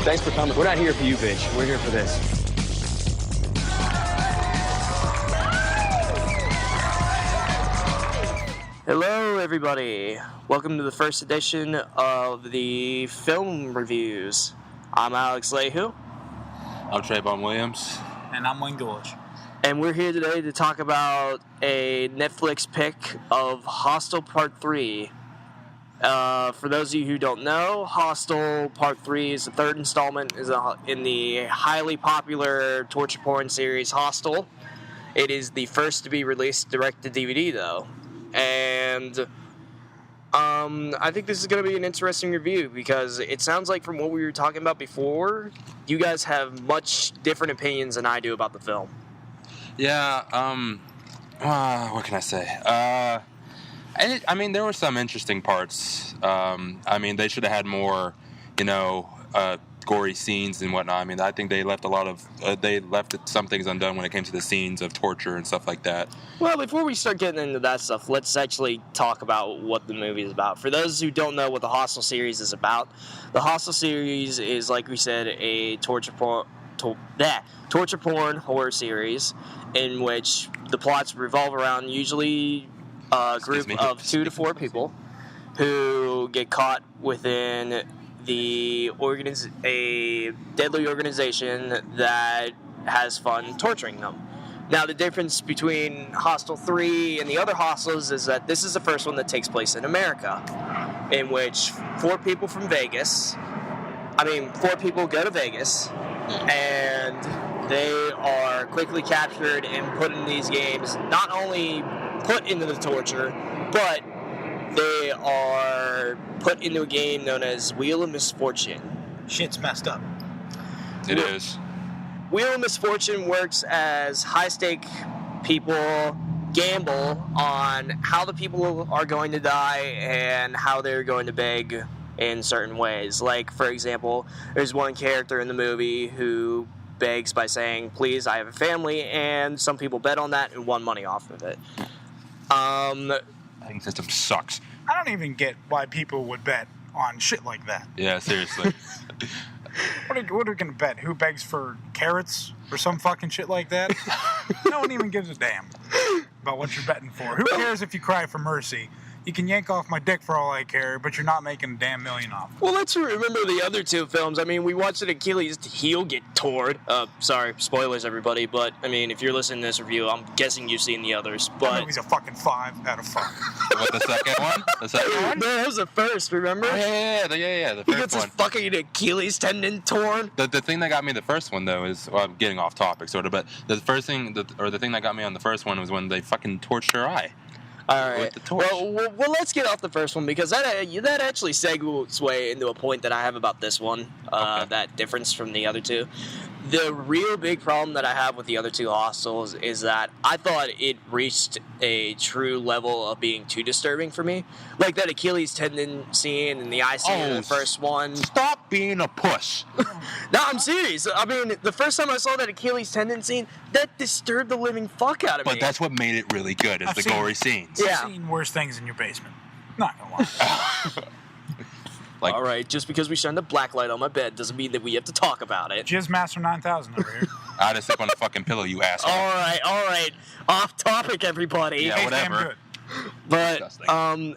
Thanks for coming. We're not here for you, bitch. We're here for this. Hello, everybody. Welcome to the first edition of the film reviews. I'm Alex Lehew. I'm Trevon Williams. And I'm Wayne Gorge. And we're here today to talk about a Netflix pick of Hostel Part 3. For those of you who don't know, Hostel Part 3 is the third installment in the highly popular torture porn series Hostel. It is the first to be released direct to DVD, though. And I think this is going to be an interesting review because it sounds like from what we were talking about before, you guys have much different opinions than I do about the film. Yeah, what can I say? I mean, there were some interesting parts. I mean, they should have had more, gory scenes and whatnot. I mean, I think they left some things undone when it came to the scenes of torture and stuff like that. Well, before we start getting into that stuff, let's actually talk about what the movie is about. For those who don't know what the Hostel series is about, the Hostel series is, like we said, a torture porn horror series in which the plots revolve around usually a group of 2 to 4 people who get caught within a deadly organization that has fun torturing them. Now, the difference between Hostel 3 and the other Hostels is that this is the first one that takes place in America, in which 4 people go to Vegas, and they are quickly captured and put in these games, not only put into the torture, but they are put into a game known as Wheel of Misfortune. Shit's messed up. It is. Wheel of Misfortune works as high-stake people gamble on how the people are going to die and how they're going to beg in certain ways. Like, for example, there's one character in the movie who begs by saying, "Please, I have a family," and some people bet on that and won money off of it. I think system sucks. I don't even get why people would bet on shit like that. Yeah, seriously. What are we going to bet? Who begs for carrots or some fucking shit like that? No one even gives a damn about what you're betting for. Who cares if you cry for mercy? You can yank off my dick for all I care, but you're not making a damn million off it. Well, let's remember the other 2 films. I mean, we watched an Achilles heel get torn. Sorry, spoilers, everybody. But, I mean, if you're listening to this review, I'm guessing you've seen the others. But That movie's a fucking 5 out of 5. What, the second one? The second one? No, that was the first, remember? Yeah, the He first gets one. his fucking Achilles tendon torn. The thing that got me the first one, though, is... Well, I'm getting off topic, sort of, but the thing that got me on the first one was when they fucking torched her eye. All right. With the torch. Well, let's get off the first one because that actually segues way into a point that I have about this one. Okay. That difference from the other 2. The real big problem that I have with the other 2 Hostels is that I thought it reached a true level of being too disturbing for me. Like that Achilles tendon scene and the eye scene in the first one. Stop being a puss. No, I'm serious. I mean, the first time I saw that Achilles tendon scene, that disturbed the living fuck out of me. But that's what made it really good, is the gory scenes. Yeah. I've seen worse things in your basement. Not gonna lie. All right, just because we shine the black light on my bed doesn't mean that we have to talk about it. Jizz Master 9000 over here. I had to sleep on the fucking pillow, you asshole. All right. Off topic, everybody. Yeah, Hey, whatever. damn good. But Disgusting.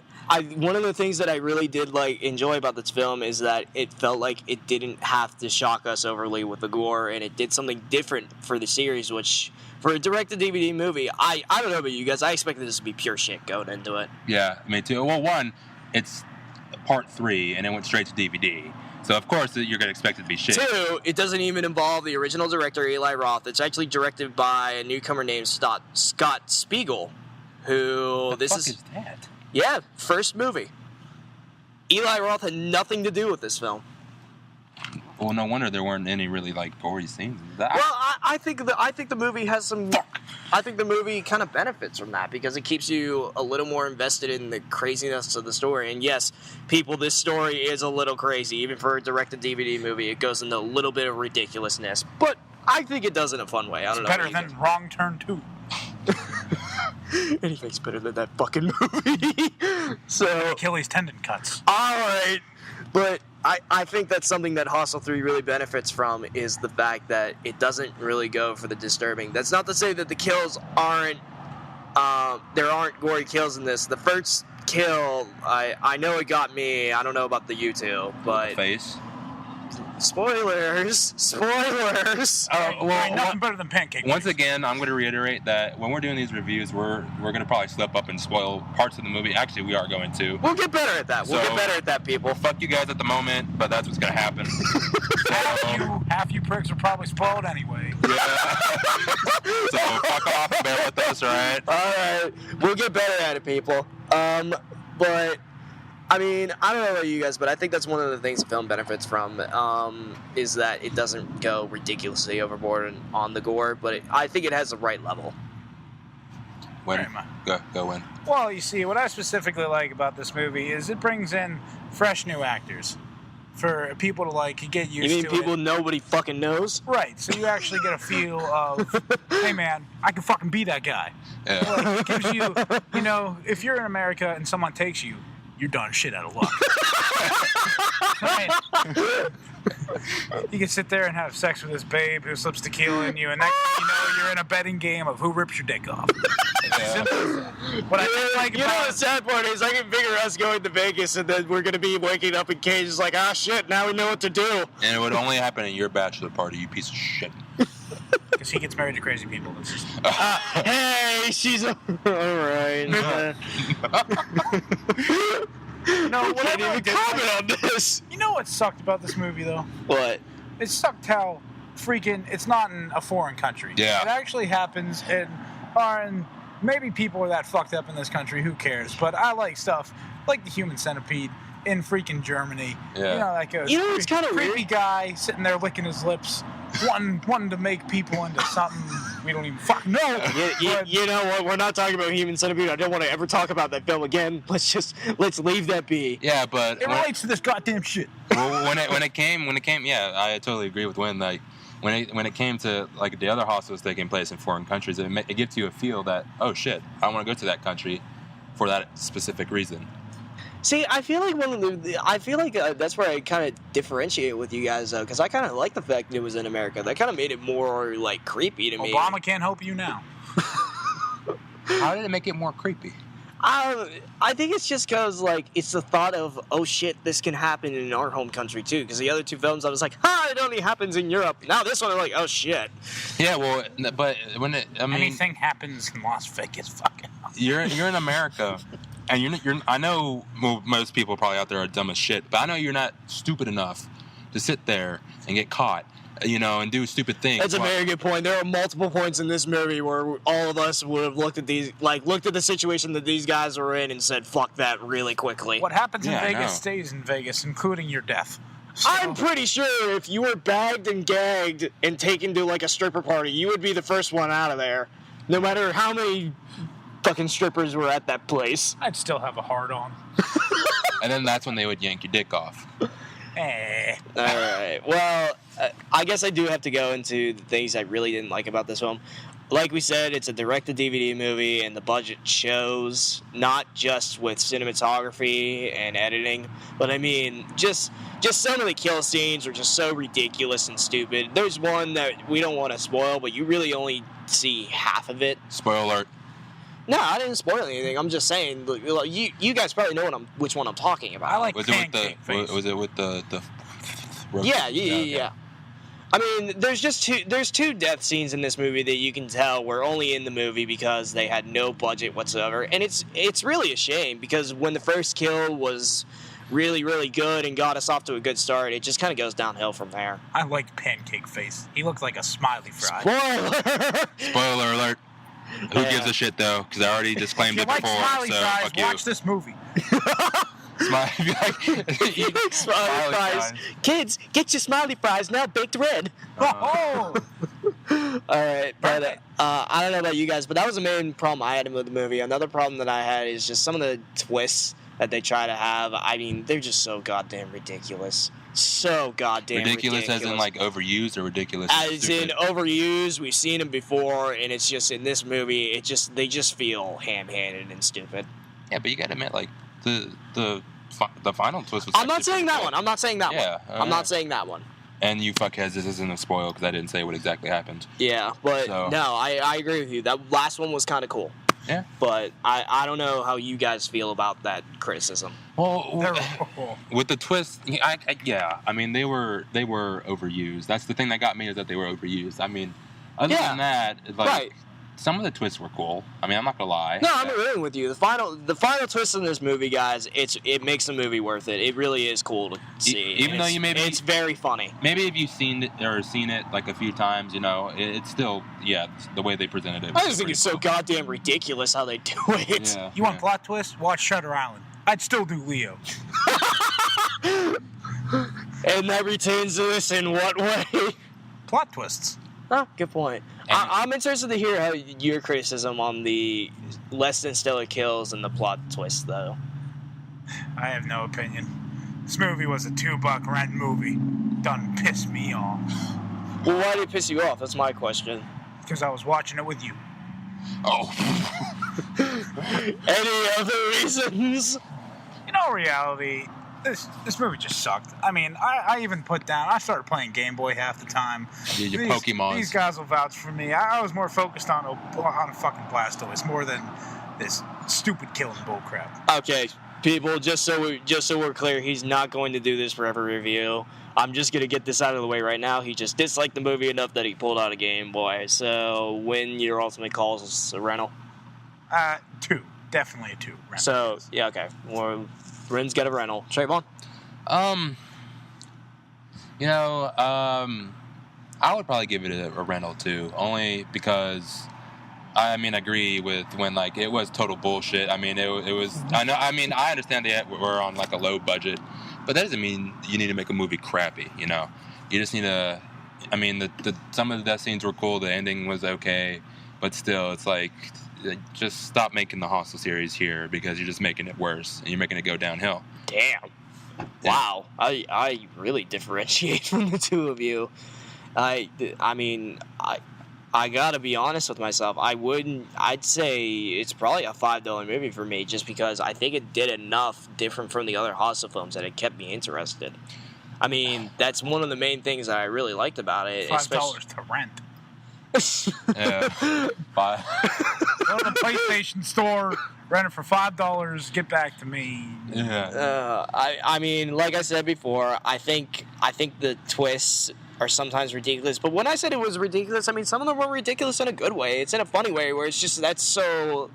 one of the things that I really did enjoy about this film is that it felt like it didn't have to shock us overly with the gore, and it did something different for the series, which for a direct-to-DVD movie, I don't know about you guys, I expected this to be pure shit going into it. Yeah, me too. Well, one, it's part 3, and it went straight to DVD. So, of course, you're going to expect it to be shit. 2, it doesn't even involve the original director, Eli Roth. It's actually directed by a newcomer named Scott Spiegel, who... What the fuck is that? Yeah, first movie. Eli Roth had nothing to do with this film. Well, no wonder there weren't any really, gory scenes. Well, I think the movie has some... I think the movie kind of benefits from that because it keeps you a little more invested in the craziness of the story. And yes, people, this story is a little crazy. Even for a direct-to-DVD movie, it goes into a little bit of ridiculousness. But I think it does in a fun way. I don't know. Better than Wrong Turn 2. Anything's better than that fucking movie. So Achilles tendon cuts. all right, but I think that's something that Hostel 3 really benefits from is the fact that it doesn't really go for the disturbing. That's not to say that the kills aren't there aren't gory kills in this. The first kill, I know it got me. I don't know about the you two, but Face. spoilers. Ain't nothing better than pancake. Once face. again, I'm going to reiterate that when we're doing these reviews, we're going to probably slip up and spoil parts of the movie. Actually, we are going to. We'll get better at that. We'll get better at that, people. Fuck you guys at the moment, but that's what's going to happen. half you pricks are probably spoiled anyway. Yeah. So fuck off and bear with us, alright? Alright. We'll get better at it, people. But I mean, I don't know about you guys, but I think that's one of the things the film benefits from, is that it doesn't go ridiculously overboard on the gore, but I think it has the right level. Win. Go win. Well, you see, what I specifically like about this movie is it brings in fresh new actors for people to like get used to. You mean people nobody fucking knows? Right, so you actually get a feel of, hey man, I can fucking be that guy. Yeah. Like, it gives you, you know, if you're in America and someone takes you, you're done shit out of luck. Right? You can sit there and have sex with this babe who slips tequila in you, and next thing you know, you're in a betting game of who rips your dick off. Simple as that. What I like You know about the sad part is I can figure us going to Vegas and then we're going to be waking up in cages like, ah shit, now we know what to do. And it would only happen at your bachelor party, you piece of shit. because he gets married to crazy people. That's just... Hey, she's all right. No, Can't even comment on this. You know what sucked about this movie, though? What? It sucked how freaking it's not in a foreign country. Yeah. It actually happens in maybe people are that fucked up in this country. Who cares? But I like stuff like the Human Centipede in freaking Germany. Yeah. You know, like a You know what's kinda creepy weird? guy sitting there licking his lips, wanting to make people into something we don't even fucking know. You know what? We're not talking about Human Centipede. I don't want to ever talk about that film again. Let's leave that be. Yeah, but It relates to this goddamn shit. well, when it came, yeah, I totally agree with Win. Like when it came to like the other hostels taking place in foreign countries, it gives you a feel that, oh shit, I want to go to that country for that specific reason. See, I feel like that's where I kind of differentiate with you guys, though, because I kind of like the fact that it was in America. That kind of made it more like creepy to me. Obama can't help you now. How did it make it more creepy? I think it's just because, like, it's the thought of, oh shit, this can happen in our home country too. Because the other two films, I was like, it only happens in Europe. Now this one, I'm like, oh shit. Yeah, well, but Anything happens in Las Vegas, fucking. You're in America, and you're. I know most people probably out there are dumb as shit, but I know you're not stupid enough to sit there and get caught, and do stupid things. That's a very good point. There are multiple points in this movie where all of us would have looked at the situation that these guys were in and said, fuck that really quickly. What happens in Yeah, I know. Vegas stays in Vegas, including your death. So, I'm pretty sure if you were bagged and gagged and taken to like a stripper party, you would be the first one out of there. No matter how many fucking strippers were at that place. I'd still have a hard on. And then that's when they would yank your dick off. Alright, well, I guess I do have to go into the things I really didn't like about this film. Like we said, it's a direct-to-DVD movie, and the budget shows, not just with cinematography and editing, but I mean, just some of the kill scenes are just so ridiculous and stupid. There's one that we don't want to spoil, but you really only see half of it. Spoiler alert. No, I didn't spoil anything. I'm just saying, like, you guys probably know which one I'm talking about. I like Was it with pancake face. the Yeah. I mean, there's two death scenes in this movie that you can tell were only in the movie because they had no budget whatsoever, and it's really a shame because when the first kill was really, really good and got us off to a good start, it just kind of goes downhill from there. I like pancake face. He looked like a smiley fry. Spoiler alert. Who gives a shit though? Because I already disclaimed If you it like before. smiley So fries, fuck you. watch this movie. Smiley fries. Kids, get your smiley fries now baked red. Oh! All right, but I don't know about you guys, but that was the main problem I had with the movie. Another problem that I had is just some of the twists that they try to have. I mean, they're just so goddamn ridiculous. So goddamn ridiculous. As in like overused, or ridiculous As stupid? in overused. We've seen them before, and it's just in this movie. They just feel ham-handed and stupid. Yeah, but you gotta admit, like the the final twist was. I'm not saying that one. I'm not saying that one. Yeah, I'm not saying that one. And you fuckheads, this isn't a spoil because I didn't say what exactly happened. Yeah, but So- no, I agree with you. That last one was kind of cool. Yeah. But I don't know how you guys feel about that criticism. Well, with the twist, I mean, they were overused. That's the thing that got me, is that they were overused. I mean, other than that, like, right. some of the twists were cool. I mean, I'm not gonna lie. No, I'm agreeing with you. The final twist in this movie, guys, it makes the movie worth it. It really is cool to see. Even though you maybe it's very funny. Maybe if you've seen it like a few times, you know, it's still the way they presented it. I just think it's so goddamn ridiculous how they do it. Yeah. You want plot twist? Watch Shutter Island. I'd still do Leo. And that retains this in what way? Plot twists. Oh, good point. I'm interested to hear how your criticism on the less than stellar kills and the plot twist, though. I have no opinion. This movie was a $2 rent movie. Done pissed me off. Well, why did it piss you off? That's my question. Because I was watching it with you. Oh. Any other reasons? In all reality, this movie just sucked. I mean, I even I started playing Game Boy half the time. Yeah, your Pokemons. These guys will vouch for me. I was more focused on a fucking Blastoise more than this stupid killing bullcrap. Okay, people, just so we're clear, he's not going to do this for every review. I'm just going to get this out of the way right now. He just disliked the movie enough that he pulled out a Game Boy. So, when your ultimate calls is a rental? 2. Definitely a 2. Rental. So, yeah, okay. Well, Ren's got a rental. Trevon? I would probably give it a rental too, only because I agree with when, like, it was total bullshit. I mean, it was. I understand they were on like a low budget, but that doesn't mean you need to make a movie crappy. You know, you just need to. I mean, the some of the death scenes were cool. The ending was okay, but still, it's like, just stop making the Hostel series here, because you're just making it worse and you're making it go downhill. Damn. Wow. I really differentiate from the two of you. I gotta be honest with myself. I'd say it's probably a $5 movie for me, just because I think it did enough different from the other Hostel films that it kept me interested. I mean, that's one of the main things that I really liked about it. $5 to rent. Yeah. Bye. Go to the PlayStation store, rent it for $5. Get back to me. Yeah. I mean, like I said before, I think the twists are sometimes ridiculous. But when I said it was ridiculous, I mean, some of them were ridiculous in a good way. It's in a funny way, where it's just, that's so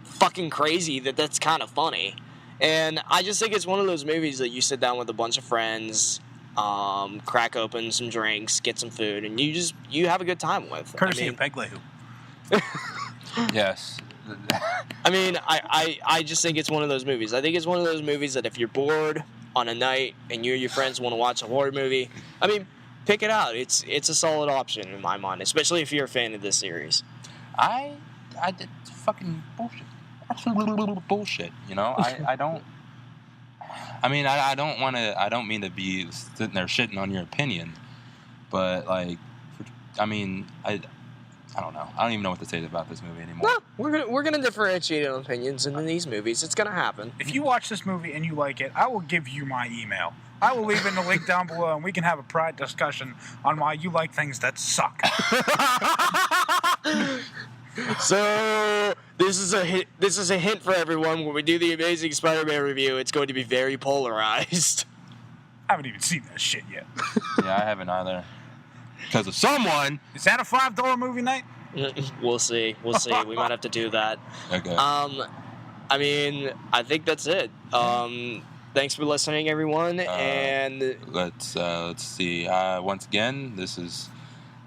fucking crazy that's kind of funny. And I just think it's one of those movies that you sit down with a bunch of friends, crack open some drinks, get some food, and you have a good time with. Courtesy of Lehew. Yes. I mean, I just think it's one of those movies. I think it's one of those movies that if you're bored on a night and you and your friends want to watch a horror movie, I mean, pick it out. It's a solid option in my mind, especially if you're a fan of this series. I did fucking bullshit. Absolute bullshit. You know, I don't. I mean, I don't want to. I don't mean to be sitting there shitting on your opinion, but like, I mean, I don't know. I don't even know what to say about this movie anymore. No, we're gonna differentiate on opinions in these movies. It's gonna happen. If you watch this movie and you like it, I will give you my email. I will leave in the link down below, and we can have a private discussion on why you like things that suck. So this is a hint for everyone. When we do the Amazing Spider-Man review, it's going to be very polarized. I haven't even seen that shit yet. Yeah, I haven't either. Because of someone. Is that a $5 movie night? We'll see. We might have to do that. Okay. I mean, I think that's it. Thanks for listening, everyone. And let's see. Once again, this is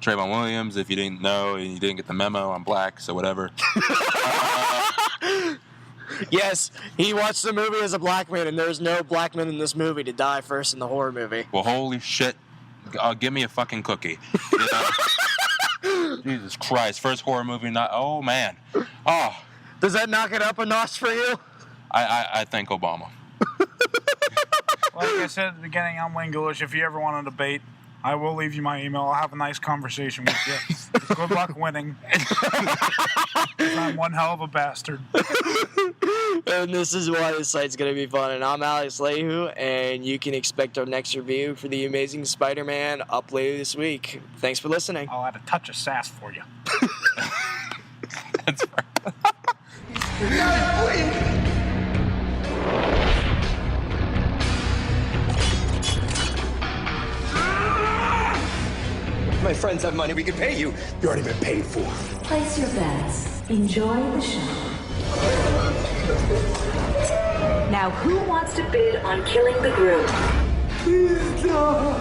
Trevon Williams. If you didn't know and you didn't get the memo, I'm black, so whatever. Yes, he watched the movie as a black man, and there's no black man in this movie to die first in the horror movie. Well, holy shit. Give me a fucking cookie. You know? Jesus Christ. First horror movie not. Oh, man. Oh. Does that knock it up a notch for you? I thank Obama. Like I said at the beginning, I'm Wayne Gillish. If you ever want to debate, I will leave you my email. I'll have a nice conversation with you. Good luck winning. If I'm one hell of a bastard. And this is why this site's going to be fun. And I'm Alex Lehew, and you can expect our next review for The Amazing Spider-Man up later this week. Thanks for listening. I'll add a touch of sass for you. That's right. My friends have money we can pay you. You already been paid for. Place your bets. Enjoy the show. Now, who wants to bid on killing the groom? Please, no.